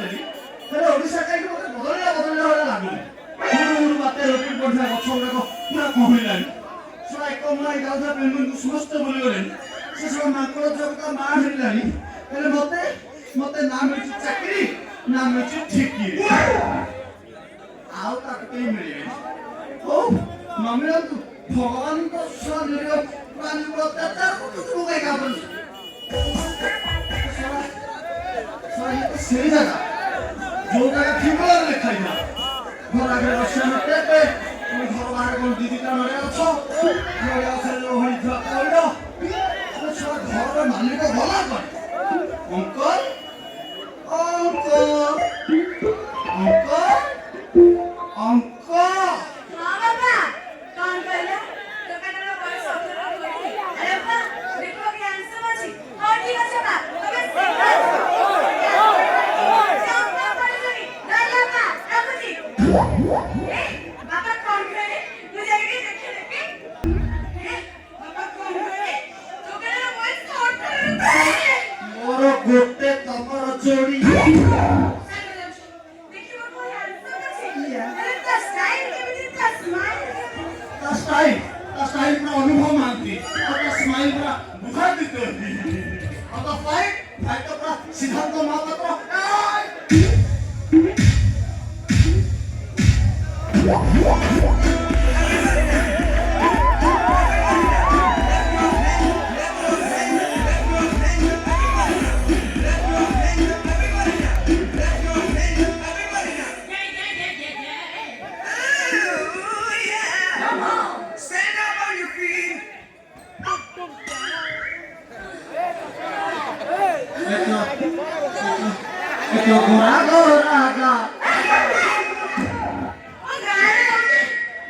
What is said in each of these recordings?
ଦେଲି ହେଲେ ଓଡ଼ିଶା କାହିଁକି ମୋତେ ବଦଳିଲା ଭଳିଆ ଲାଗୁନି। ଗୁରୁ ବାତ୍ୟା ରୋଟି ପଡ଼ିଥିବା ଗଛ ଗୁଡ଼ାକ ପୁରା କମିଲାଣି। ସେଟା ଏକ ମୁହାଁ ଯାଉଥିବା ପେଙ୍ଗୁଇନକୁ ସମସ୍ତେ ଭୁଲିଗଲେଣି। ସେ ସବୁ ମାଙ୍କଡ଼ ଜଗତା ମା ମିଳିଲାଣି। ହେଲେ ମୋତେ ନା ମିଳୁଛି ଚାକିରି ନା ମିଳୁଛି ଠିକିରି। ଆଉ ତାକୁ କେହି ମିଳିବେନି। ହଉ ନ ମିଳନ୍ତୁ ଭଗବାନଙ୍କ ସହ ନିରୀହ ପ୍ରାଣୀ ଅତ୍ୟାଚାର କରୁଛନ୍ତି ମୁଁ କାହିଁ କାବୁନି। ସେଇ ଜାଗା ଯୋଉ ଜାଗା ଫିଙ୍ଗରରେ ଲେଖା ହେଇଥିଲା ଘର ଆଗରେ ରସିଆନ ଟେପେ ପୁଣି ଘର ବାହାରେ କଣ ଦିଦିଟା ନଡ଼ିଆ ଗଛ ନଡ଼ିଆ ଗଛରେ ଯୋଉ ହୋଇଥିବା ପଇଡ଼ ଘରର ମାଲିକ ଗଲା ପରେ ଅଙ୍କଲ ଅଙ୍କଲ ଅଙ୍କଲ ଅଙ୍କଲ। हाँ बाबा कौन कहला टोकाटर बयस 18 कोठी अरे बाबा देखो कि आंसर अछि हां ठीक अछि बा तबे बाबा कौन कहले मुझे के देखे देखे बाबा कौन कहले टोकाटर बयस 18 मोर गोटे तमर जोड़ी स्टाइल पूरा अनुभव मानती और स्माइल पूरा बुखार देते होती और तो फाइट तो पूरा सिद्धांत महापात्र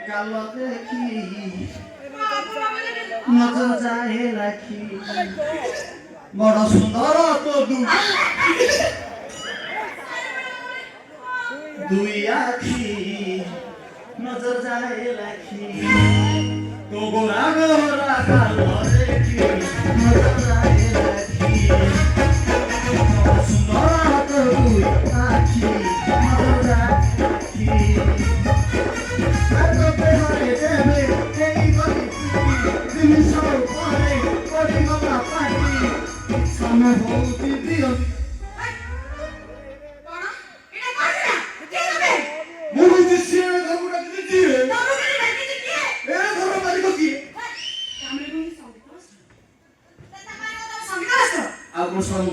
गालो देखी नजर जाए राखी बड़ सुंदर तो दुई आखी नजर जाए राखी तो गोरा गोरा गालो देखी नजर जाए राखी सुंदर तो दुई आखी नजर जाए राखी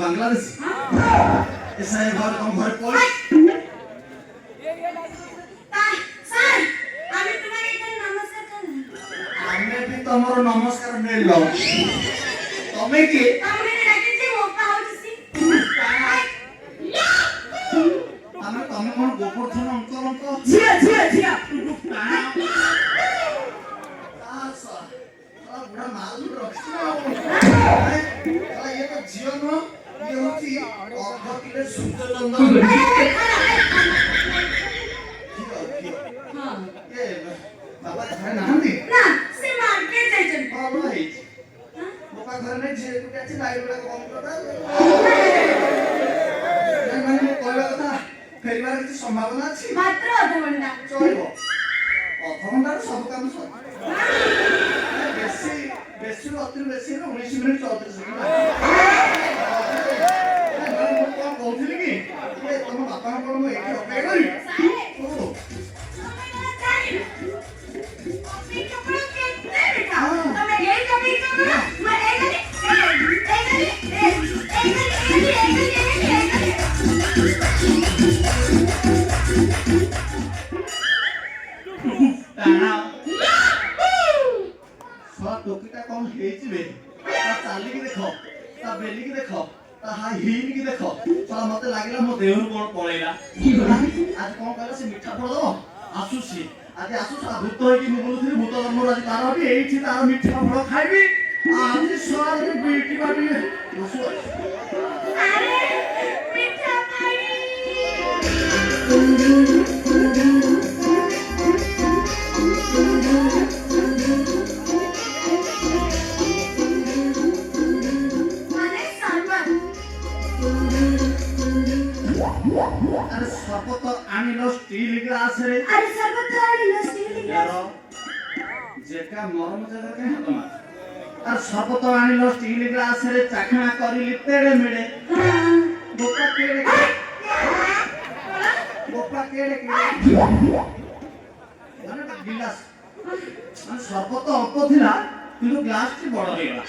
बांग्लादेश ऐसा है घर कम घर पर तमर नमस्कार मिललो तमे के हमरे डाकिचे मोका होची तमे कोन गोवर्धन अंकल अंकल झिया आसा बुढ़ा माल रखछो ये तो जियो न ये होची अर्ध किलो सुंदर चंदन हां ए बाबा घर नांदी ना से मार्केट जाइछन ऑलराइट बाबा घर में जे कुटाची लाइट वाला कम करता मैं कहला कथा फेरिबार किछि संभावना अछि मात्र आधा घंटा चलिबो आधा घंटा सब काम सर बेसी अति बेसी 19 मिनिट 34 सेकेंड मैं कहउथिली कि ये तुम बापा को मैं एठी अपेक्षा करी टोकीटा कौन हेचिबे ता चाली की देखो ता बेली की देखो ता हाई हील की देखो चला मते लागला मो देहर कोन पळेला आज कोन कहला से मिठा फळ दो आसुसी आज आसुस भूत होई कि बोलुथि भूत जन्म आज तार हबी एठी तार मिठा फळ खाइबी आज स्वाद रे बेटी बाटी बसु अरे मिठा खाई What? बेका मरम जगह के हाथ मार আর শপথ আনিল স্টিল গ্লাসের চাখনা করিলি তেড়ে মেড়ে বোকা কেড়ে মানে গিলাস মানে শপথ অল্প ଥିଲା কিন্তু গ্লাসটি বড় হয়ে গেল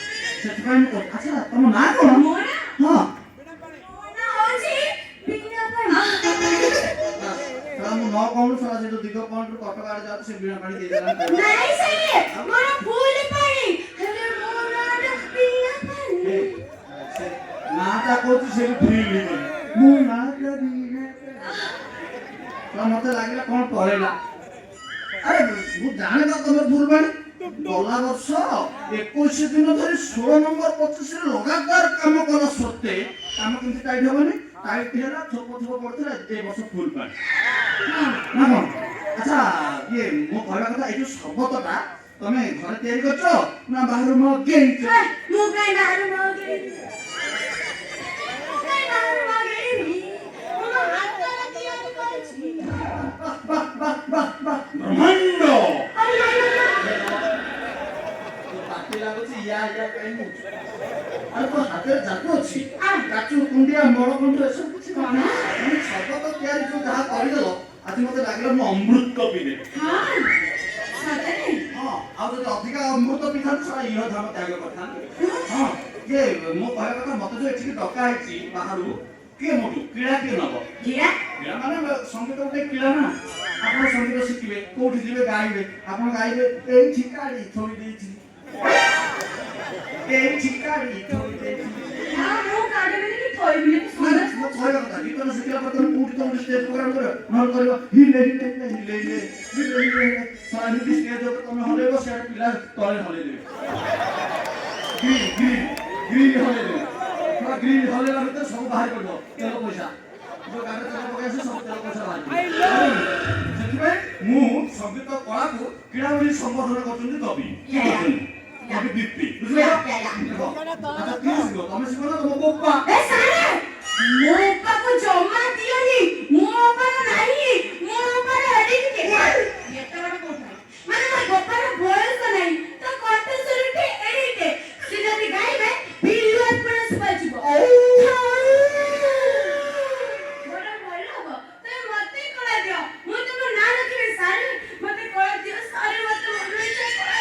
ସେଥିପାଇଁ আচ্ছা ତମ ନାଁ କଣ ମୋ ନା ହଁ ହଉଛି ବିନା ପାଣି ମୁଁ ନ କହୁନୁ ଶଳା ସେ ଯୋଉ ଦିଗ ପଏଣ୍ଟରୁ କଟକ ଆଡେ ଯାଉଛି ସେ ବିନା ପାଣି ଦେଇଦେଲା ନାଇଁ ସାହେବ ମୋର ଫୁଲ ପାଣି ହେଲେ ମୋ ନାଁଟା ବିନା ପାଣି ସେ ନାଁଟା କହୁଛି ସେ ବି ଫିଲ୍ ହେଇଗଲି ମୁଁ ନାଁଟା ବିନା ପାଣି ମତେ ଲାଗିଲା କଣ ପଳେଇଲା ଆରେ ମୁଁ ଜାଣେ ତ ତମେ ଫୁଲ ପାଣି ଗଲା ବର୍ଷ 21 ଦିନ ଧରି 16 ନମ୍ବର 25 ରେ ଲଗାତାର କାମ କଲା ସତ୍ତ୍ୱେ କାମ କେମିତି ଟାଇଟ୍ ହବନି ଟାଇଟ୍ ହେଲା ଥୋପ ଥୋପ ପଡୁଥିଲା ଏ ବର୍ଷ ଫୁଲ ପାଣି ନା କଣ ଆଚ୍ଛା ଇଏ ମୋ କହିବା କଥା ଏଇ ଯୋଉ ଶରବତଟା ତମେ ଘରେ ତିଆରି କରୁଛ ନା ବାହାରୁ ମଗେଇଛ ମୁଁ କାଇଁ ବାହାରୁ ମଗେଇବି ମୋ ହାତରେ ତିଆରି କରିଛି ବ୍ରହ୍ମାଣ୍ଡ ପାଟି ଲାଗୁଛି ୟା କାଇଁ ହଉଛି ଆରେ ତୋ ହାତରେ ଜାଦୁ ଅଛି କାଚୁ କୁଣ୍ଡିଆ ମଳ କୁଣ୍ଡ ଏସବୁ କିଛି କଣ ତମେ ଶରବତ ତିଆରି ଯୋଉ ଯାହା କରିଦେଲ ଆଜି ମତେ ଲାଗିଲା ମୁଁ ଅମୃତ ପିଇଦେବି ହଁ ସତରେ ହଁ ଆଉ ଯଦି ଅଧିକା ଅମୃତ ପିଇଥାନ୍ତି ସେଟା ଇହ ଧାମ ତ୍ୟାଗ କରିଥାନ୍ତି ହଁ ଯେ ମୋ କହିବା କଥା ମତେ ଯୋଉ ଏଠିକି ଡକା ହେଇଛି ବାହାରୁ କିଏ ମୋଠୁ କ୍ରୀଡ଼ା କିଏ ନବ କିରା କ୍ରୀଡ଼ା ମାନେ ସଙ୍ଗୀତ ଗୋଟେ କ୍ରୀଡ଼ା ନା ଆପଣ ସଙ୍ଗୀତ ଶିଖିବେ କୋଉଠି ଯିବେ ଗାଇବେ ଆପଣ ଗାଇବେ ଏଇ ଠିକାଡ଼ି ଥୋଇ ଦେଇଛି ଏଇ ଠିକାଡ଼ି ଥୋଇ ଦେଇଛି ମୁଁ କାଢିବିନି କି ଥୋଇବିନି ମୋ କହିବା କଥା ଗୀତ ଶିଖିଲା ପରେ ତମେ କୋଉଠି ତମେ ଷ୍ଟେଜ ପ୍ରୋଗ୍ରାମ କରିବ ନହେଲେ କରିବ ହିଲେ ହିଲେ ହିଲେ ହିଲେ ହିଲେ ହିଲେ ହିଲେ ହିଲେ ସାରା ଷ୍ଟେଜ ଉପରେ ତମେ ହଲେଇବ ସିଆଡ଼େ ପିଲା ତଳେ ହଲେଇ ଦେବେ ଗ୍ରୀନ୍ ଗ୍ରୀନ୍ ଗ୍ରୀନ୍ ହଲେଇ ଦେବେ ଗ୍ରୀନ୍ ହଲେଇବା ଭିତରେ ସବୁ ବାହାରି ପଡ଼ିବ ତେଲ ପଇସା ଯୋଉ ଗାଡ଼ିରେ ତେଲ ପକାଇ ଆସେ ସବୁ ତେଲ ପଇସା ବାହାରି ସେଥିପାଇଁ ମୁଁ ସଙ୍ଗୀତ କଳାକୁ କ୍ରୀଡ଼ା ବୋଲି ସମ୍ବୋଧନ କରୁଛନ୍ତି କବି କବି ଦୀପ୍ତି ବୁଝିଲ ଆଚ୍ଛା କିଏ ଶିଖିବ ତମେ ଶିଖିବ ନା ତମ ବୋପା ଏ ସାରେ ମୋ ଅପାକୁ ଜମା ଦିଅନି ମୋ ଅପାର ନାହିଁ ମୋ ଅପାର ଏଡିଟେ ଏତେ ବଡ଼ କୋଠା ମାନେ ମୋ ଅପାର ବୟସ ନାହିଁ ତ କଣ୍ଠ ସୁରଟି ଏଡିଟେ ସେ ଯଦି ଗାଇବେ ବିଲୁଆ ପୁରା ସୁବାଯିବ ବଡ଼ ଭଲ ହବ ତମେ ମତେ କଳା ଦିଅ ମୁଁ ତମ ନାଁ ରଖିବି ସାରେ ମତେ କଳା ଦିଅ ସାରେ ମତେ ମନରେ ଇଚ୍ଛା କଳା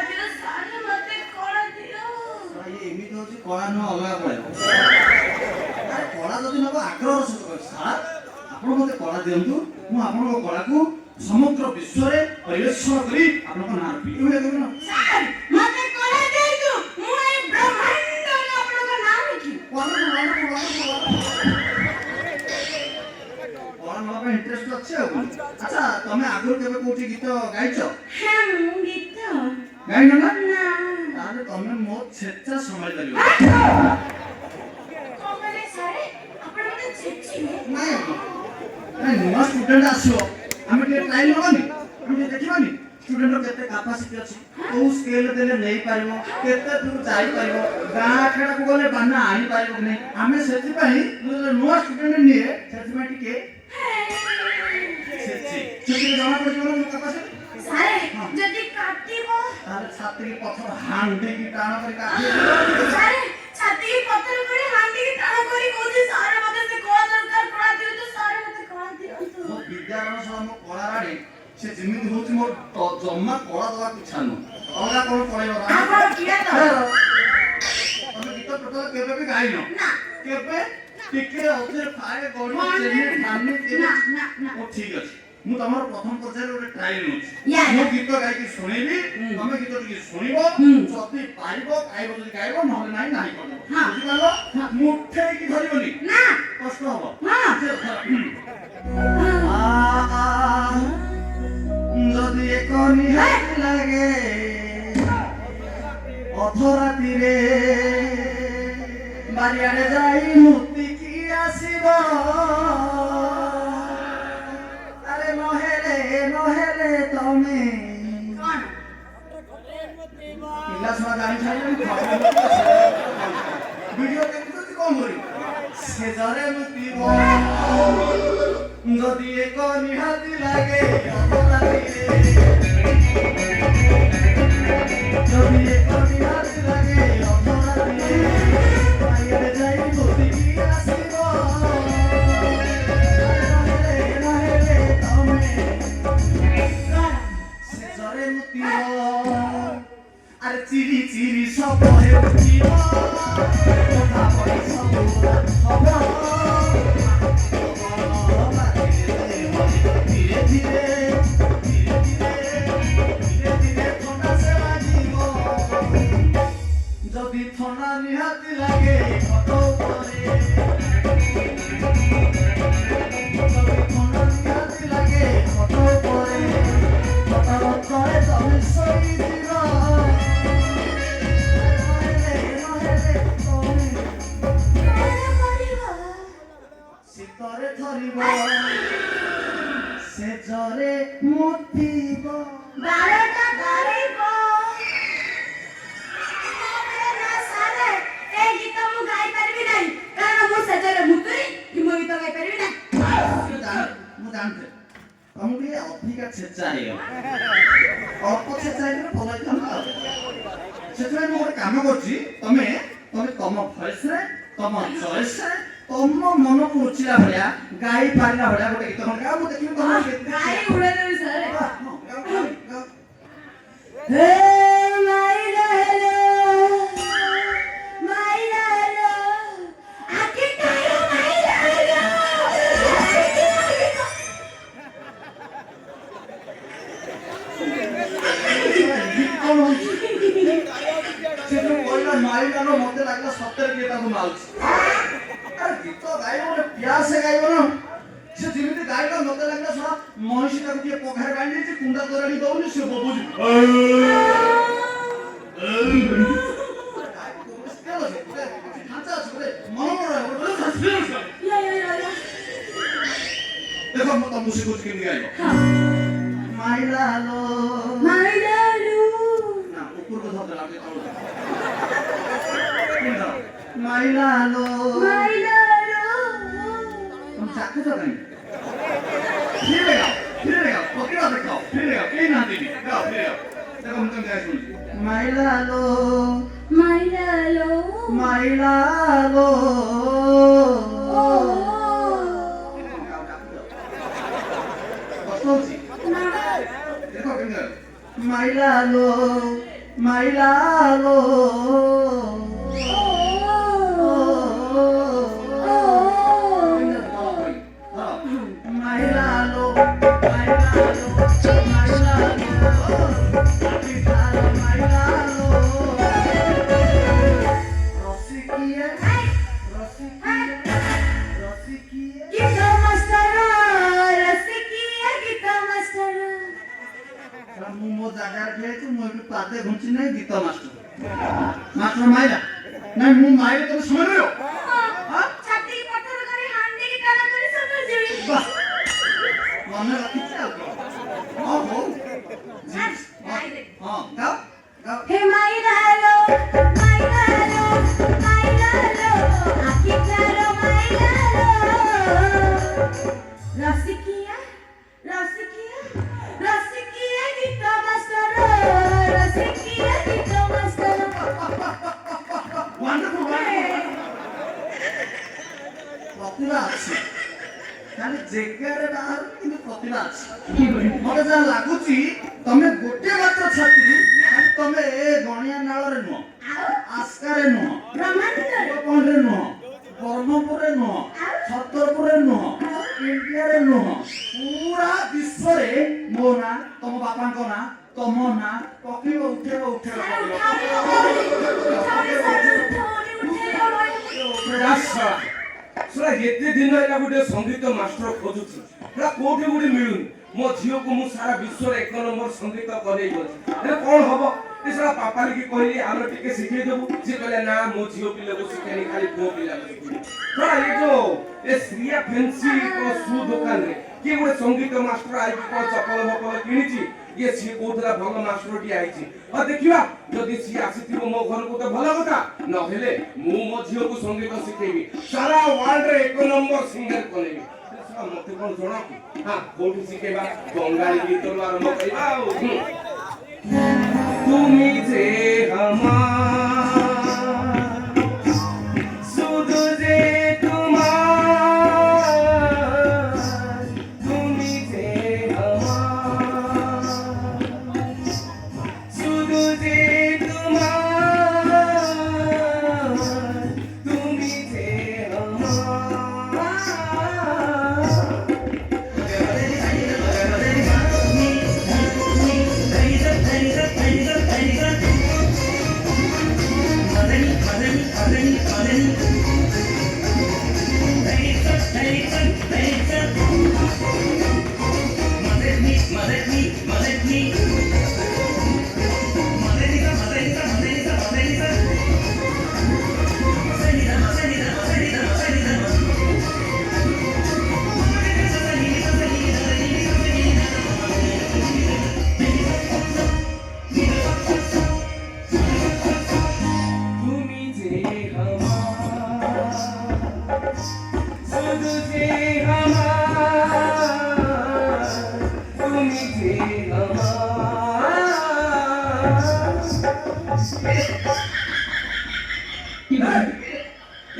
ଦିଅ ସାରେ ମତେ କଳା ଦିଅ ଏମିତି ହଉଛି କଳା ନୁହଁ ଅଲଗା ପଳେଇବ ଆରେ କଳା ଯଦି ନବ ଆଗ୍ରହର ସହିତ କହିବ ସାର୍ ଆପଣ ମତେ କଳା ଦିଅନ୍ତୁ ମୁଁ ଆପଣଙ୍କ କଳାକୁ ସମଗ୍ର ବିଶ୍ୱରେ ପରିବେଷଣ କରି ଆପଣଙ୍କ ନାଁ ରଖିବି ଏଇଭଳିଆ କହିବି ନା ସାର୍ ମତେ କଳା ଦିଅନ୍ତୁ ମୁଁ ଏଇ ବ୍ରହ୍ମାଣ୍ଡରେ ଆପଣଙ୍କ ନାଁ ରଖିବି କଳା ନବା ପାଇଁ ଇଣ୍ଟରେଷ୍ଟ ଅଛି ଆଉ ଆଚ୍ଛା ତମେ ଆଗରୁ କେବେ କୋଉଠି ଗୀତ ଗାଇଛ ହଁ ମୁଁ ଗୀତ ଗାଇନ ନା ନା ତାହେଲେ ତମେ ମୋ ଛେଚା ସମ୍ଭାଳି ପାରିବ କଣ କହିଲେ ସାରେ ଆପଣ ମତେ ଛେଚିବେ ନାଇଁ ନୂଆ ଷ୍ଟୁଡେଣ୍ଟ ଆସିବ ଆମେ ଟିକେ ଟ୍ରାଏଲ ନବାନି ଆମେ ଟିକେ ଦେଖିବାନି ଷ୍ଟୁଡେଣ୍ଟର କେତେ କାପାସିଟି ଅଛି କୋଉ ସ୍କେଲ ଦେଲେ ନେଇପାରିବ କେତେ ଦୂର ଯାଇପାରିବ ଗାଁ ଆଖଡ଼ାକୁ ଗଲେ ବାନା ଆଣିପାରିବ କି ନାହିଁ ଆମେ ସେଥିପାଇଁ ନୂଆ ଷ୍ଟୁଡେଣ୍ଟ ନିଏ ସେଥିପାଇଁ ଟିକେ ସେଥିରେ ଜଣା ପଡ଼ିଯିବ ନା କାପାସିଟି ସାରେ ଯଦି କାଟିବ ତାହେଲେ ଛାତିକି ପଥର ହାଣ୍ଡିକି ଟାଣ କରି କାଟିବ ସାରେ ଛାତିକି ପଥର କରି ହାଣ୍ଡିକି ଟାଣ କରି କହୁଛି ସାରେ ମତେ ସେ କଳା ଦରକାର କଳା ଦିଅନ୍ତୁ ସାରେ ମତେ କଳା ଦିଅନ୍ତୁ ମୋ ବିଦ୍ୟାରଣ ସହ ମୋ କଳା ରାଣୀ ସେ ଯେମିତି ହଉଛି ମୋର ଜମା କଳା ଦେବାକୁ ଇଚ୍ଛା ନୁହଁ ଅଲଗା କଣ ପଳେଇବ ଆପଣ କିରା ତ ତମେ ଗୀତ ଟୋଟାଲ କେବେ ବି ଗାଇନ ନା କେବେ ଟିକେ ଅଧେ ଫାଏ ଗଡ଼ି ନା ଓ ଠିକ ଅଛି ମୁଁ ତମର ପ୍ରଥମ ପର୍ଯ୍ୟାୟରେ ଗୋଟେ ଟ୍ରାଏଲ ନଉଛି ୟା, ମୁଁ ୟା। ଗୀତ ଗାଇକି ଶୁଣେଇବି ତମେ ଗୀତ ଟିକେ ଶୁଣିବ ଯଦି ପାରିବ ଗାଇବ ଯଦି ଗାଇବ ନହେଲେ ନାହିଁ ନାହିଁ କରିବ ହଁ। ବୁଝିପାରିଲ ମୁଁ ଉଠେଇକି ଧରିବନି ନା କଷ୍ଟ ହବ ହଁ। ଯଦି ଏକ ନିହାତି ଲାଗେ ଅଧରାତିରେ ବାରିଆଡେ ଯାଇ ମୁତିକି ଆସିବ ଆରେ ନହେଲେ ତମେ କଣ ପିଲା ଛୁଆ ଜାଣି ସାରିଲେଣି ଭିଡିଓ ଦେଖୁଛନ୍ତି କଣ କରିବ ସେ ଜରେ ମୁତିବ ଯଦି ଏକ ନିହାତି ଲାଗେ ଅଧରାତିରେ মুতিব আরে চিরি চিরি সবহে মুতিব কথা বলি সব হব ধীরে ধীরে ধীরে ধীরে ধীরে ধীরে ঠোঁটা সে লাগিব যদি ঠোঁটা নিহাতি লাগে কত পরে যদি ঠোঁটা নিহাতি লাগে কত পরে কত করে তুমি সই দিব শীতরে ধরিব সে জরে মুতিব 12টা ধরিব না সারে এই গীত ମୁଁ ଗାଇ ପାରିବି ନାହିଁ କାରଣ ମୁଁ ସେଜରେ ମୁତୁରି କି ମୁଁ ଗୀତ ଗାଇ ପାରିବି ନାହିଁ ମୁଁ ଜାଣିଛି ତମକୁ ଟିକେ ଅଧିକା ଛେଚା ହେଇଗଲା ଅଳ୍ପ ଛେଚା ହେଇଗଲେ ଭଲ ହେଇଥାନ୍ତା ସେଥିପାଇଁ ମୁଁ ଗୋଟେ କାମ କରୁଛି ତମେ ତମ ଭଏସରେ ତମ ଚଏସରେ ତମ ମନକୁ ରୁଚିଲା ଭଳିଆ ଗାଇ ପାରିଲା ଭଳିଆ ଗୋଟେ ଗୀତ ଗାଅ ମୁଁ ଦେଖିବି ତମ ଗାଇ ଉଡେଇଦେବି ସାରେ ହେ ମାଇଲା ହେଲୋ ଆକି କାୟ ମାଇଲା ହେଲୋ କଣ ହଉଛି ସେ ଯୋଉ କହିଲା ମାଇଲାનો ମତେ ଲାଗିଲା ସତରେ କିଏ ତାକୁ ମାରୁଛି ଆରେ ଗୀତ ଗାଇବ ଗୋଟେ ପ୍ୟାସେ ଗାଇବ ନା ସେ ଯେମିତି ଗାଇଲା ମତେ ଲାଗିଲା ଶଳା ମହିଷୀ ତାକୁ କିଏ ପଘାରେ ବାନ୍ଧି ଦେଇଛି କୁଣ୍ଡା ତୋରାଣି ଦଉନି ସେ ବୋବୁଛି ଦେଖ ମୁଁ ତମକୁ ଶିଖୁଛି କେମିତି ଗାଇବ ମାଇଲାଲୋ ମାଇଲାଲୁ ନା ଉପରକୁ ଧରିଦେଲା ଟିକେ ତଳକୁ ମାଇଲାଲୋ तुम चाकू तो नहीं फिर गाओ पकड़ा देखो फिर गाओ कहीं ना दीदी गाओ फिर गाओ देखो हम तुम गाइस सुन माइलालो माइलालो कष्टोची देखो केंगे माइलालो माइलालो घुंची नहीं गीत मास्टर माइला नहीं मु माइले तुम समझ रहे हो हां छाती पत्थर करे हांडी की तरह करे समझ जीवी मन रखी चल हां हो जी हां गाओ गाओ हे माइलालो आखी claro माइलालो रसिकिया गीत मास्टर रसिकिया गीत मास्टर वंडरफुल प्रतिभा अच्छी खाली जेगारे बाहर किंतु प्रतिभा अच्छी मते जा लागुची तमे गोटे मात्र छात्री खाली तमे गणिया नाळरे नुह आस्कारे नुह ब्रह्मांडरे कोपंडरे नुह ब्रह्मपुरे नुह छतरपुरे नुह इंडियारे नुह पूरा विश्व रे मो ना तम बापांको ना तम ना पकी उठेबो सुरा एते दिन होला गुटे संगीत मास्टर खोजुछि ना कोठी गुडी मिलुन मो झियो को मु सारा विश्व रे एक नंबर संगीत करै गछि ए कोन हबो ए सारा पापा की कहली आमे टिके सिखै देबु जे कहले ना मो झियो पिले को सिखेनी खाली पो पिला को सिखेनी थोड़ा ये जो ए श्रिया फैंसी को सु दुकान रे के गुटे संगीत मास्टर आई को चपल भपल किनिछि ये सी कोथला भल मास्टर टी आइछि और देखिबा जदि सी आसीथिबो मो घर को तो भलो कथा न हेले मु मो झियो को संगीत सिखेबी सारा वर्ल्ड रे एक नंबर सिंगर कोलेबी मते कोन जणा हां कोठी सिखेबा बंगाली गीत रो आरंभ करिबा তুমি যে আমার শুধু যে তোমার তুমি যে আমার তুমি যে আমার শুধু যে আমার তুমি যে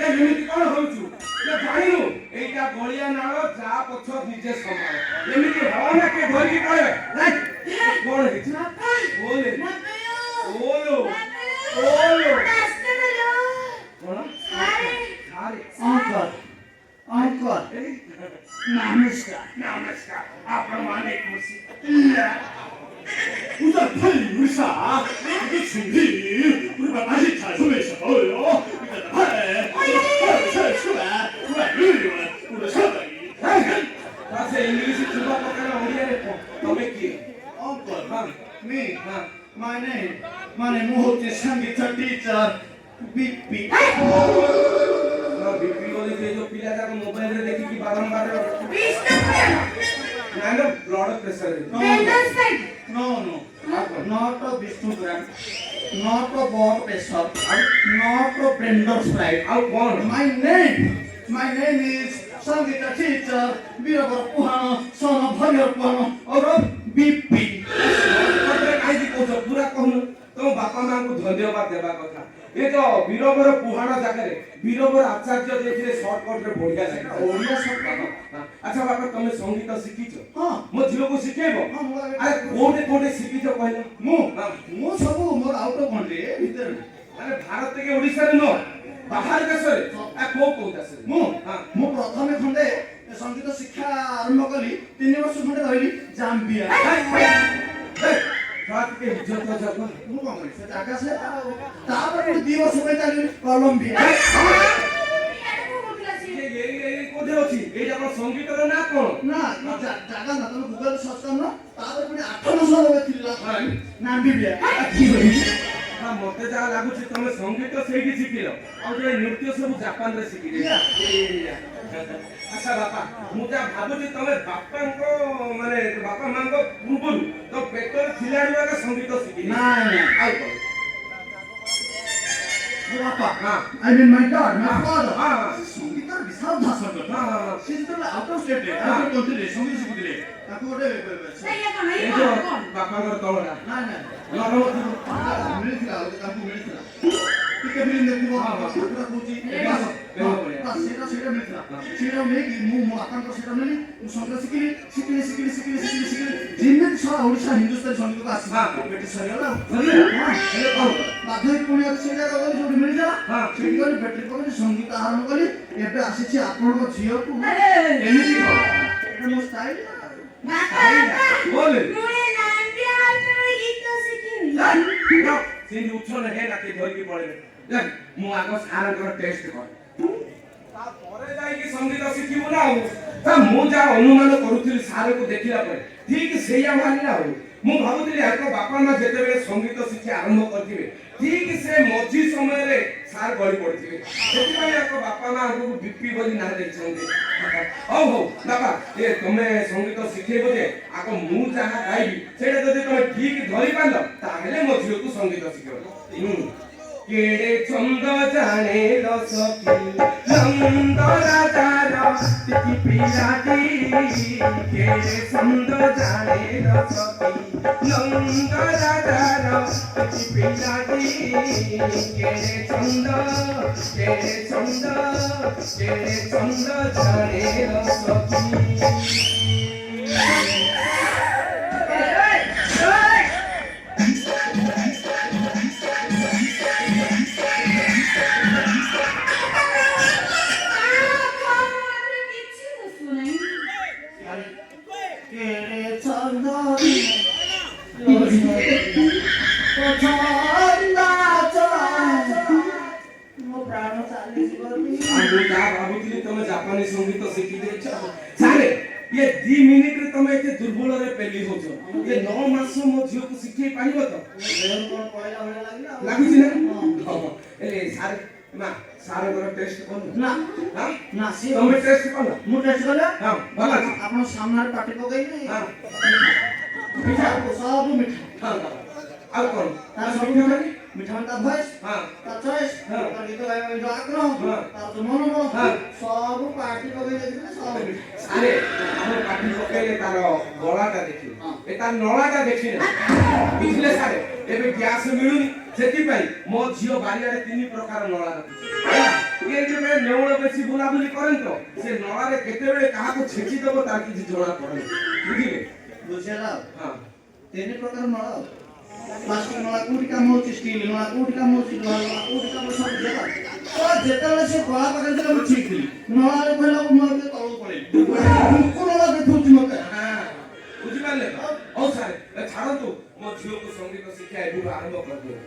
ଏମିତି କଣ ହଉଛୁ ଜାଣିନୁ ଏଇଟା ଗଳିଆ ନାଳ ଯା ପଛ ନିଜେ ସମାଳ ଏମିତି ହବ ନା କିଏ ଧରିକି ପଳେଇବେ କଣ ହେଇଛି ଓଲେ ଓଲୋ ଓଲୋ କଣ ଆରେ अंकल अंकल नमस्कार नमस्कार ଆପଣ ମାନେ ଖୁସି 우선 팔리우사 이거 준비 우리가 다시 잘 소개시켜요 일단 우리 사랑이 다시 잉글리시 두바 ପକାන ଓଡ଼ିଆରେ କହ ତମେ କିଏ Uncle, me, my name Muhuti Sangita teacher, Bipi. ବିକ୍ରି କରି ସେ ଯୋଉ ପିଲା ଯାକ ମୋବାଇଲରେ ଦେଖିକି ବାରମ୍ବାର ନାଇଁ ନା blood pressure No, not a Vishnu gram, not a blood pressure, not a blender sprite. ଆଉ କଣ My name is Sangita teacher, Viravar Puhana, son of Bhagar Puhana, or BP. କାହିଁକି କହୁଛ ପୁରା କହୁନ ତମ ବାପା ମାଙ୍କୁ ଧନ୍ୟବାଦ ଦେବା କଥା ଏ ତ ବୀରବର ପୁହାଣ ଜାଗାରେ ବୀରବର ଆଚାର୍ଯ୍ୟ ଦେଇଥିଲେ ସର୍ଟକଟରେ ବଢିଆ ଲାଗିଲା ଓଡ଼ିଆ ଶବ୍ଦ। ଆଚ୍ଛା ବାପା ତମେ ସଙ୍ଗୀତ ଶିଖିଛ ହଁ। ମୋ ଝିଅକୁ ଶିଖେଇବ ହଁ, ମୁଁ ଆଗେ- ଆରେ କୋଉଠି ଶିଖିଛ କହିଲ ମୁଁ ସବୁ ମୋର ଆଉଟ ଅଫ୍ କଣ୍ଟ୍ରି ଭିତରେ ମାନେ ଭାରତ থেকে ଓଡ଼ିଶାରେ ନୁହଁ ବାହାର ଦେଶରେ କୋଉ ଦେଶରେ ମୁଁ ହଁ। ମୁଁ ପ୍ରଥମେ ଖଣ୍ଡେ ସଙ୍ଗୀତ ଶିକ୍ଷା ଆରମ୍ଭ କଲି 3 ବର୍ଷ ଖଣ୍ଡେ ରହିଲି ଜାମ୍ବିଆ ଟିକେ ଇଜ୍ଜତ ଜଗ ମୁଁ କଣ କରିବି ସେ ଜାଗା ସେ ତାପରେ 2 ବର୍ଷ ପାଇଁ ଚାଲିଲି କଲମ୍ବିଆ କୋଉଠି ଅଛି ଏଇଟା କଣ ସଙ୍ଗୀତର ନା କଣ ନା ଜାଗା ନା ତମେ ଗୁଗଲ ସର୍ଚ୍ଚ କରନ ତାପରେ ପୁଣି 8 ବର୍ଷ ରହିବେ ଥିଲା ନାମ୍ବିବିଆ ମତେ ଯାହା ଲାଗୁଛି ତମେ ସଙ୍ଗୀତ ସେଇଠି ଶିଖିଲ ଆଉ ଯୋଉ ନୃତ୍ୟ ସବୁ ଜାପାନରେ ଶିଖିଲେ ଆଚ୍ଛା ବାପା ମୁଁ ଯାହା ଭାବୁଛି ତମେ ବାପାଙ୍କ ମାନେ ବାପା ମାଙ୍କ ପୂର୍ବରୁ ତ ପେଟରେ ଥିଲାବେଳେ ଆଗ ସଙ୍ଗୀତ ଶିଖିଲି ନାଇଁ ଆଉ କଣ ମୋ ବାପା ହଁ I mean my dad, my father. ହଁ ସଙ୍ଗୀତର ବିଶାଳ ଭାଷଣ ହଁ କରିଥିଲେ ହଁ ସେ ଯେତେବେଳେ ଆଉଟ୍ ଅଫ୍ ଷ୍ଟେଟ୍ ଆଉଟ୍ କରୁଥିଲେ ସଙ୍ଗୀତ ଶିଖୁଥିଲେ ତାକୁ ଗୋଟେ ଏଇ ଯୋଉ ବାପାଙ୍କର ତଳଟା ନାଇଁ ନରମ ଥିବ ମିଳିଥିଲା ତାଙ୍କୁ ମିଳିଥିଲା ଟିକେ ଫିଲ୍ମ ଦେଖିବ ପୁରା କହୁଛି ସେଇଟା ମିଳିଥିଲା ସେଇଟା ନେଇକି ମୁଁ ମୋ ବାପାଙ୍କର ସେଇଟା ନେଲି ମୁଁ ସଙ୍ଗୀତ ଶିଖିଲି ଯେମିତି ସାରା ଓଡ଼ିଶା ହିନ୍ଦୁସ୍ତାନୀ ସଙ୍ଗୀତକୁ ଆସିବା ବେଟି ସରିଗଲା ବାଧ୍ୟ ହେଇକି ପୁଣି ସେ ଜାଗା ଗଲି ଯୋଉଠି ମିଳିଥିଲା ସେଇଠି ଗଲି ବ୍ୟାଟେରୀ ପକେଇଲି ସଙ୍ଗୀତ ଆରମ୍ଭ କଲି ଏବେ ଆସିଛି ଆପଣଙ୍କ ଝିଅକୁ ଏମିତି କର ଏଇଟା ମୋ ଷ୍ଟାଇଲ ବୋଲେ ଗୀତ ଶିଖିବି ସେମିତି ଉଚ୍ଛନ ହେ ନାକି ଧରିକି ପଳେଇବେ ମୁଁ ଆଗ ସାରଙ୍କର ଟେଷ୍ଟ କରେ ତାପରେ ଯାଇକି ସଙ୍ଗୀତ ଶିଖିବୁ ନା ଆଉ ମୁଁ ଯାହା ଅନୁମାନ କରୁଥିଲି ସାରକୁ ଦେଖିଲା ପରେ ଠିକ ସେଇଆ ବାହାରିଲା ଆଉ ମୁଁ ଭାବୁଥିଲି ଆଙ୍କ ବାପା ମା ଯେତେବେଳେ ସଙ୍ଗୀତ ଶିକ୍ଷା ଆରମ୍ଭ କରିଥିବେ ଠିକ ସେ ମଝି ସମୟରେ ସାର ଗଳି ପଡିଥିବେ ସେଥିପାଇଁ ଆଙ୍କ ବାପା ମା ଆମକୁ ବିପି ବୋଲି ନାଁ ଦେଇଛନ୍ତି ହଉ ବାପା ଏ ତମେ ସଙ୍ଗୀତ ଶିଖେଇବ ଯେ ଆଗ ମୁଁ ଯାହା ଗାଇବି ସେଇଟା ଯଦି ତମେ ଠିକ ଧରି ପାରିଲ ତାହେଲେ ମୋ ଝିଅକୁ ସଙ୍ଗୀତ ଶିଖେଇବ କେଡେ ଛନ୍ଦ ଜାଣେ ସଖୀ ନନ୍ଦ ରାଜାର ଟିକି ପିଲାଟି କେଡେ ଛନ୍ଦ ଜାଣେ ସଖୀ ନନ୍ଦ ରାଜାର ଟିକି ପିଲାଟି କେଡେ ଛନ୍ଦ ଜାଣେ ସଖୀ ଭାବୁଥିଲି ତମେ ଜାପାନୀ ସଙ୍ଗୀତ ଶିଖି ଦେଇଛ ସାରେ ये 2 मिनिट रे ତମେ ଏତେ ଦୁର୍ବଳରେ ପେଲି ହଉଛ ଏ 9 ମାସ ମୋ ଝିଅକୁ ଶିଖେଇ ପାରିବ ତ? ଦେହରୁ କଣ ପଳେଇଲା ଭଳିଆ ଲାଗିଲା ଆଉ। ଲାଗୁଛି ନା? ହଁ। ହେଲେ ସାର୍ ମା ସାରଙ୍କର ଟେଷ୍ଟ କଲ ନା ହଁ ନା ସିଏ ତମେ ଟେଷ୍ଟ କଲ ମୁଁ ଟେଷ୍ଟ କଲେ ହଁ ଭଲ ଅଛି ଆପଣ ସାମ୍ନାରେ ପାଟି ପକେଇଲି ହଁ ମିଠା ସବୁ ମିଠା ହଁ ଆଉ କଣ ତାର ଆଉ ସବୁ ମିଠା ମାନେ? ମିଠା ମାନେ ତା ଭଏସ ହଁ ତା ଚଏସ ହଁ। ତା ଗୀତ ଗାଇବା ଯୋଉ ଆଗ୍ରହ ହଁ। ତାର ଯୋଉ ମନୋବଳ ହଁ। ସବୁ ପାଟି ପକେଇ ଦେଇଥିଲେ ସବୁ ମିଠା। ସାରେ ଆମେ ପାଟି ପକେଇଲେ ତାର ଗଳାଟା ଦେଖିଲେ ହଁ। ଏ ତାର ନଳାଟା ଦେଖିଲେ ବୁଝିଲେ ସାରେ ଏବେ ଗ୍ୟାସ ମିଳୁନି ସେଥିପାଇଁ ମୋ ଝିଅ ବାରିଆଡେ 3 ପ୍ରକାର ନଳା ରଖିଛି ଇଏ ଯେବେ ନେଉଳ ବେଶୀ ବୁଲାବୁଲି କରେন ତ ସେ ନଳାରେ କେତେବେଳେ କାହାକୁ ଛେଚି ଦେବ ତାର କିଛି ଜଣା ପଡେନି ବୁଝିଲେ ବୁଝିଲା ହଁ 3 ପ୍ରକାର ନଳ ପ୍ଲାଷ୍ଟିକ ନଳା କୋଉଠି କାମ ହଉଛି ଷ୍ଟିଲ ନଳା କୋଉଠି କାମ ହଉଛି ଲୁହା ନଳା କୋଉଠି କାମ ସବୁ ବୁଝିଲା ତ ଯେତେବେଳେ ସେ ଗଳା ପାଖରେ ଥିଲା ମୁଁ ଠିକ ଥିଲି ନଳାରେ କହିଲା ମୁଁ ଆଉ ଟିକେ ତଳକୁ ପଳେଇଲି କୋଉ ନଳା ଦେଖଉଛି ମତେ ହଁ ବୁଝିପାରିଲେ ତ ହଉ ସାରେ ଛାଡ଼ନ୍ତୁ ମୋ ଝିଅକୁ ସଙ୍ଗୀତ ଶିକ୍ଷା ଏବେଠୁ ଆରମ୍ଭ କରିଦିଅ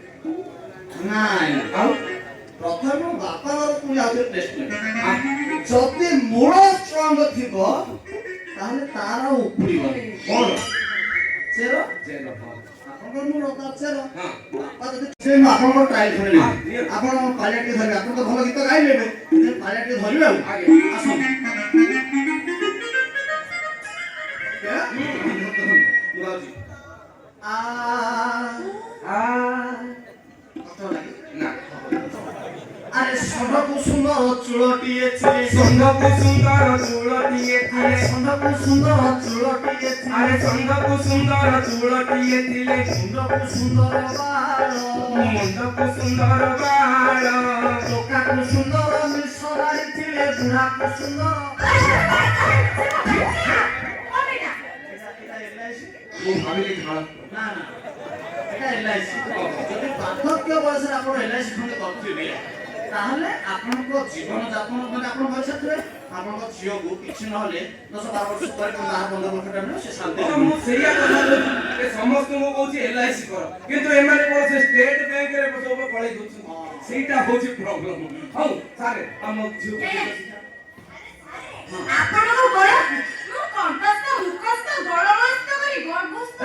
ନାଇଁ ଆଉ ପ୍ରଥମେ ମୋ ବାପା ଘର ପୁଣି ଆଉ ଥରେ ଟେଷ୍ଟ ନେବି ଯଦି ମୂଳ ଷ୍ଟ୍ରଙ୍ଗ ଥିବ ତାହେଲେ ତାର ଆଉ ଉପୁଡ଼ିବନି କଣ ଚେର ଜୟ ବାପା ଆପଣଙ୍କର ମୁଁ ରତା ଚେର ହଁ ବାପା ଯଦି ସେ ମୁଁ ଆପଣଙ୍କର ଟ୍ରାଏଲ ଶୁଣିଲି ଆପଣ ପାଳିଆ ଟିକେ ଧରିବେ ଆପଣ ତ ଭଲ ଗୀତ ଗାଇଲେ ଏବେ ପାଳିଆ ଟିକେ ଧରିବେ ଆଉ ଆଜ୍ଞା ଆସନ୍ତୁ ମୁଁ ଯାଉଛି ଆ ଆ କଷ୍ଟ ଲାଗେ ନା আরে সন্ধ্যাকু সুন্দর চুলটিয়ে ছিলে সন্ধ্যাকু সুন্দর চুলটিয়ে ଥିଲେ সন্ধ্যাকু সুন্দর চুলটিয়ে আরে সন্ধ্যাকু সুন্দর চুলটিয়ে ଥିଲେ মুন্ডকু সুন্দর বাল মুন্ডকু সুন্দর বাଳ চোখাকু সুন্দর মিশরাই ছিলে বুড়াকু সুন্দর ମୁଁ ଭାବିଲି ଝାଳ না না এটা এলআইসি যদি বার্ধক্য বয়সের আপন এলআইসি খন্ডে করছিবে তাহলে আপনার জীবন যাপন মানে আপনার ভবিষ্যতে আপনার ঝিওকু কিছু নহলে 10-12 ବର୍ଷ ପରେ কোন 10-15 ବର୍ଷ ଟାଇମ୍ ସେ ଶାନ୍ତି ମୁଁ ସେଇଆ କଥା କହୁଛି ଏ ସମସ୍ତଙ୍କୁ କହୁଛି ଏଲ୍ଆଇସି କର କିନ୍ତୁ ଏମାନେ କଣ ସେ ଷ୍ଟେଟ ବ୍ୟାଙ୍କରେ ସବୁ ପଳେଇ ଦଉଛନ୍ତି ସେଇଟା ହଉଛି ପ୍ରୋବ୍ଲେମ ହଉ ସାରେ ଆମ ଝିଅକୁ ଆପଣଙ୍କ ଗଳ ମୁଁ କଣ୍ଠସ୍ଥ ମୁଖସ୍ଥ ଗଳମସ୍ଥ କରି ଗର୍ଭସ୍ଥ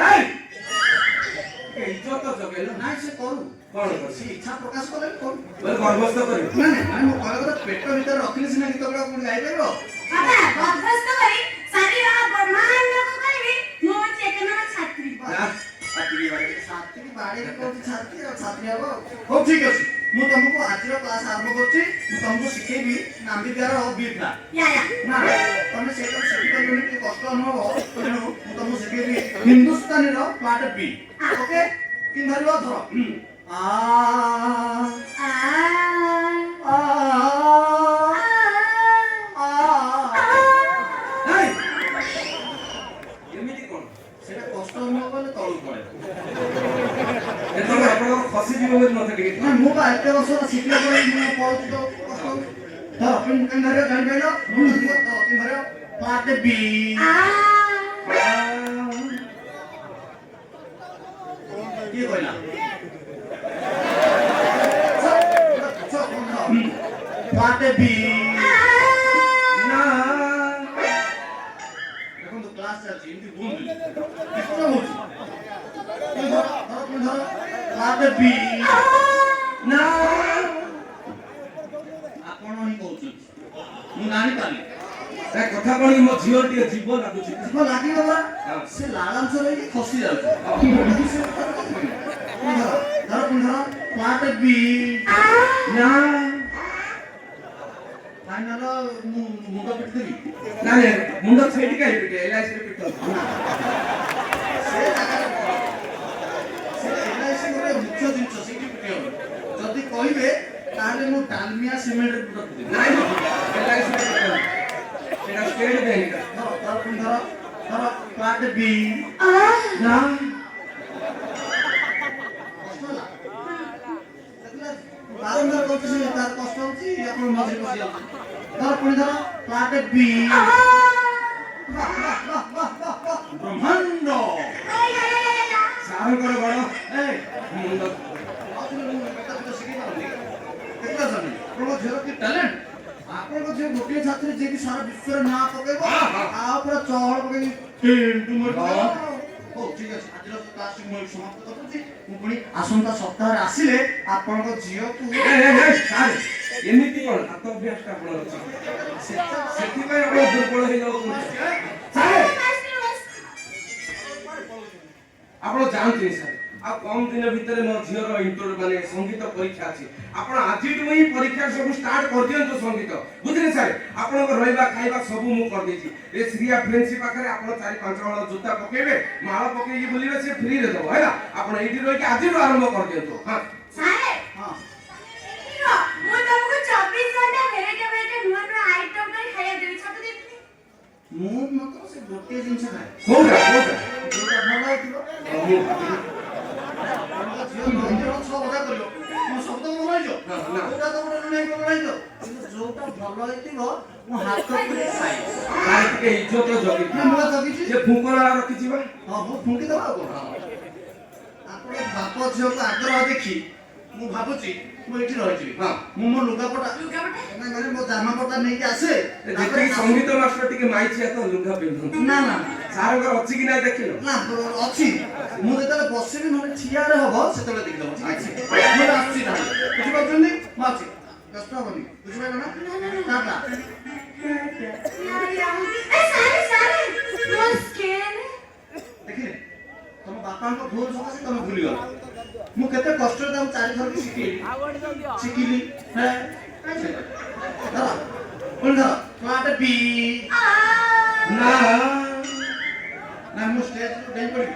ଇଜ୍ଜତ ଜଗେଇଲ ନା ନାଇଁ ସେ କରୁ କଣ କରୁ ସେ ଇଚ୍ଛା ପ୍ରକାଶ କଲେ କରୁ ଗର୍ଭସ୍ଥ କରିବ ନା ନା ମାନେ ମୋ କହିବା କଥା ପେଟ ଭିତରେ ରଖିଲେ ସିନା ଗୀତ ଗୁଡ଼ା ପୁଣି ଗାଇପାରିବ ବାବା ଗର୍ଭସ୍ଥ କରି ଶରୀର ବ୍ରହ୍ମାଣ୍ଡକୁ କରିବି ମୁଁ ହଉଛି ଏକ ନମ୍ବର ଛାତ୍ରୀ ଛାତ୍ରୀ ବାଡ଼େଇ କହୁଛି ଛାତ୍ରୀ ଆଉ ଛାତ୍ରୀ ହବ ହଉ ଠିକ ଅଛି ମୁଁ ତମକୁ ଆଜିର କ୍ଲାସ ଆରମ୍ଭ କରୁଛି ମୁଁ ତମକୁ ଶିଖେଇବି ନାମ୍ବିକାର ବିଦ୍ୟା ୟା ୟା ନା ତମେ ସେଇଟା ଶିଖିପାରିବନି ଟିକେ କଷ୍ଟ ଅନୁଭବ ତେଣୁ ମୁଁ ତମକୁ ଶିଖେଇବି ହିନ୍ଦୁସ୍ତାନୀର ପାର୍ଟ ବି ଓକେ କିନ୍ ଧରିବ ଧର ଆ ଆ ଆ ନାଇଁ ଏମିତି କଣ ସେଇଟା କଷ୍ଟ ଅନୁଭବ କଲେ ତଳକୁ ପଳେଇବ ଯେତେବେଳେ ଆପଣଙ୍କର ଖସିଯିବ ବୋଲି ମତେ ଟିକେ ନା ମୁଁ ବା ଏତେ ବର୍ଷ ଶିଖିଲା ପରେ ମୁଁ ପଢୁଛି ତ କଷ୍ଟ ଧର କିନ୍ ଧରିବ ଜାଣିପାରିଲ ମୁଁ ଧରିବ ତ କିନ୍ ଧରିବ ପାର୍ଟ ବି କିଏ କହିଲା ପାର୍ଟ ବି ନା ଦେଖନ୍ତୁ କ୍ଲାସ ଚାଲିଛି ଏମିତି ବୁଝୁଛି ଡିଷ୍ଟର୍ବ ହଉଛି ଧର ପାର୍ଟ ବି ନା ଆପଣ ହିଁ କହୁଛନ୍ତି ମୁଁ ଜାଣିପାରିଲି ଏ କଥା କଣ କି ମୋ ଝିଅ ଟିକେ ଜୀବ ଲାଗୁଛି ଯିବ ଲାଗିଗଲା ସେ ଲାଳାଂଶ ରହିକି ଖସି ଯାଉଛି ଧର ପାର୍ଟ ବି ନା ଫାଇନାଲ ମୁଁ ମୁଣ୍ଡ ପିଟିଦେବି ନା ମୁଣ୍ଡ ସେଇଠି କାହିଁ ପିଟେ ଏଲ୍ଆଇସି ରେ ପିଟ ସେ ଜାଗାରେ ସେ ଏଲ୍ଆଇସି ଗୋଟେ ମୁଖ୍ୟ ଜିନିଷ ସେଇଠି ପିଟିବ ଯଦି କହିବେ ତାହେଲେ ମୁଁ ଡାଲମିଆ ସିମେଣ୍ଟରେ ମୁଣ୍ଡ ପିଟିଦେବି ନାଇଁ ଏଲ୍ଆଇସି ରେ ପିଟ ସେଇଟା ଷ୍ଟେଟ ବ୍ୟାଙ୍କ ଧର ପାର୍ଟ ବି ନା ବାରମ୍ବାର କରୁଛି ସେ ତାର କଷ୍ଟ ହଉଛି ଆପଣ ମଝିରେ ବସି ଯାଉଛି ଧର ପୁଣି ଧର ପାର୍ଟ ବି ବ୍ରହ୍ମାଣ୍ଡ ସାରଙ୍କର ବଳ ଏ ମୁଣ୍ଡ ଆଉଥରେ ମୁଁ ଏଟା ଶିଖେଇ ପାରୁନି ଦେଖିଲ ଆପଣଙ୍କ ଝିଅର କି ଟ୍ୟାଲେଣ୍ଟ ଆପଣଙ୍କ ଝିଅ ଗୋଟିଏ ଛାତ୍ର ସାଥିରେ ଯିଏକି ସାରା ବିଶ୍ୱରେ ନାଁ ପକେଇବ ହଁ, ହଁ। ଆଉ ପୁରା ଚହଳ ପକେଇକି ହଉ ଠିକ ଅଛି ଆଜିର କ୍ଲାସକୁ ମୁଁ ଏଇଠି ସମାପ୍ତ କରୁଛି ମୁଁ ପୁଣି ଆସନ୍ତା ସପ୍ତାହରେ ଆସିଲେ ଆପଣଙ୍କ ଝିଅକୁ ସାର୍ ଏମିତି କଣ ହାତ ଅଭ୍ୟାସଟା ଆପଣଙ୍କର ଅଛି ସେଥିପାଇଁ ଆପଣ ଦୁର୍ବଳ ହେଇଯାଉଛନ୍ତି ସାର୍ ଆପଣ ଜାଣନ୍ତି ସାର୍ ଆଉ କମ ଦିନ ଭିତରେ ମୋ ଝିଅର ମାନେ ସଙ୍ଗୀତ ପରୀକ୍ଷା ଅଛି ଆପଣ ଆଜିଠୁ ହିଁ ପରୀକ୍ଷା ସବୁ ଷ୍ଟାର୍ଟ କରିଦିଅନ୍ତୁ ସଙ୍ଗୀତ ବୁଝିଲେ ସାର୍ ଆପଣଙ୍କ ରହିବା ଖାଇବା ସବୁ ମୁଁ କରିଦେଇଛି ଏ ଶ୍ରୀୟା ଫ୍ରେଣ୍ଡସିପ ପାଖରେ ଆପଣ 4-5 ହଳ ଜୋତା ପକେଇବେ ମାଳ ପକେଇକି ବୁଲିବେ ସେ ଫ୍ରିରେ ଦେବ ହେଲା ଆପଣ ଏଇଠି ରହିକି ଆଜିଠୁ ଆରମ୍ଭ କରିଦିଅନ୍ତୁ ହଁ ସାର୍ ହଁ ମୁଁ ତମକୁ 24 ଘଣ୍ଟା ଭେରାଇଟି ନୂଆ ନୂଆ ଆଇଟମ ପାଇଁ ଖାଇବା ଦେବି ଛତୁ ଦେବି ମୁଁ ମାତ୍ର ସେ ଗୋଟିଏ ଜିନିଷ ଖାଏ କୋଉଟା ଯୋଉଟା ଭଲ ହେଇଥିବ ମୁଁ ଭାବିଲି ଆପଣଙ୍କ ଝିଅ ନଈରେ ଛଅ ବଜା କରିବ ମୋ ଶବ୍ଦ ଭଲ ହେଇଯିବ ନା। ଯୋଉଟା ତମର ନାହିଁ ଭଲ ହେଇଯିବ କିନ୍ତୁ ଯୋଉଟା ଭଲ ହେଇଥିବ ମୁଁ ହାତ ପୁରେଇ ଖାଏ ସାର୍ ଟିକେ ଇଜ୍ଜତ ଜଗି ନା ମୁଁ ଜଗିଛି ସେ ଫୁଙ୍କଣା ରଖିଛି ବା ହଁ ମୁଁ ଫୁଙ୍କି ଦେବା ଆଉ କଣ ଆପଣ ବାପ ଝିଅକୁ ଆଗ୍ରହ ଦେଖି ମୁଁ ଭାବୁଛି ମୁଁ ଏଠି ରହିଯିବି ହଁ। ମୁଁ ମୋ ଲୁଗାପଟା ମାନେ ମୋ ଜାମାପଟା ନେଇକି ଆସେ ଯେତିକି ସଙ୍ଗୀତ ମାଷ୍ଟର ଟିକେ ମାଇଚିଆ ତ ଲୁଗା ପିନ୍ଧନ୍ତୁ ନା ନା ସାରଙ୍କର ଅଛି କି ନାଇଁ ଦେଖିଲ ନା ଅଛି ମୁଁ ଯେତେବେଳେ ବସିବି ନହେଲେ ଠିଆରେ ହବ ସେତେବେଳେ ଦେଖିଦେବ ଠିକ ଅଛି ମୁଁ ଆସୁଛି ତାହେଲେ ବୁଝିପାରୁଛନ୍ତି ମୁଁ ଅଛି ବ୍ୟସ୍ତ ହବନି ବୁଝିପାରିଲ ନା ଟାଟା ଦେଖିଲେ ତମ ବାପାଙ୍କ ଭୁଲ ସକାଶେ ତମେ ଭୁଲିଗଲ ମୁଁ କେତେ କଷ୍ଟରେ ତାକୁ 4 ଥର ଶିଖିଲି ପୁଣି ଧର କ୍ଲାଟ ବି ନା ନା ମୁଁ ଷ୍ଟେଜରୁ ଡେଇଁ ପଡ଼ିବି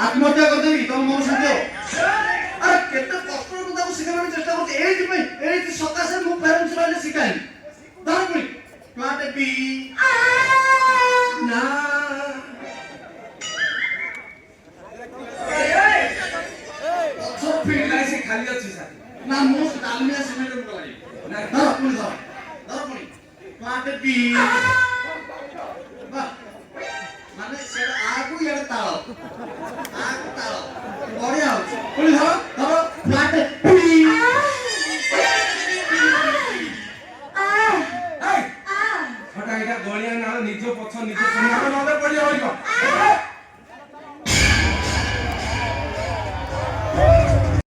ଆତ୍ମହତ୍ୟା କରିଦେବି ତମ ମନ ଶାନ୍ତି ହବ ଆରେ କେତେ କଷ୍ଟରେ ମୁଁ ତାକୁ ଶିଖେଇବାକୁ ଚେଷ୍ଟା କରୁଛି ଏଇଥି ସକାଶେ ମୁଁ ପ୍ୟାରେଣ୍ଟସ୍ ରହିଲେ ଶିଖାଏନି ଧର ପୁଣି କ୍ଲାଟ ବି ନା ପଛର ଫିଲ୍ଡ ନାଇଁ ସେ ଖାଲି ଅଛି ସାର୍ ନା ମୁଁ ଡାଲମିଆ ସିମେଣ୍ଟ ଲାଗିବି ଧର ପୁଣି କ୍ଲାଟ ବି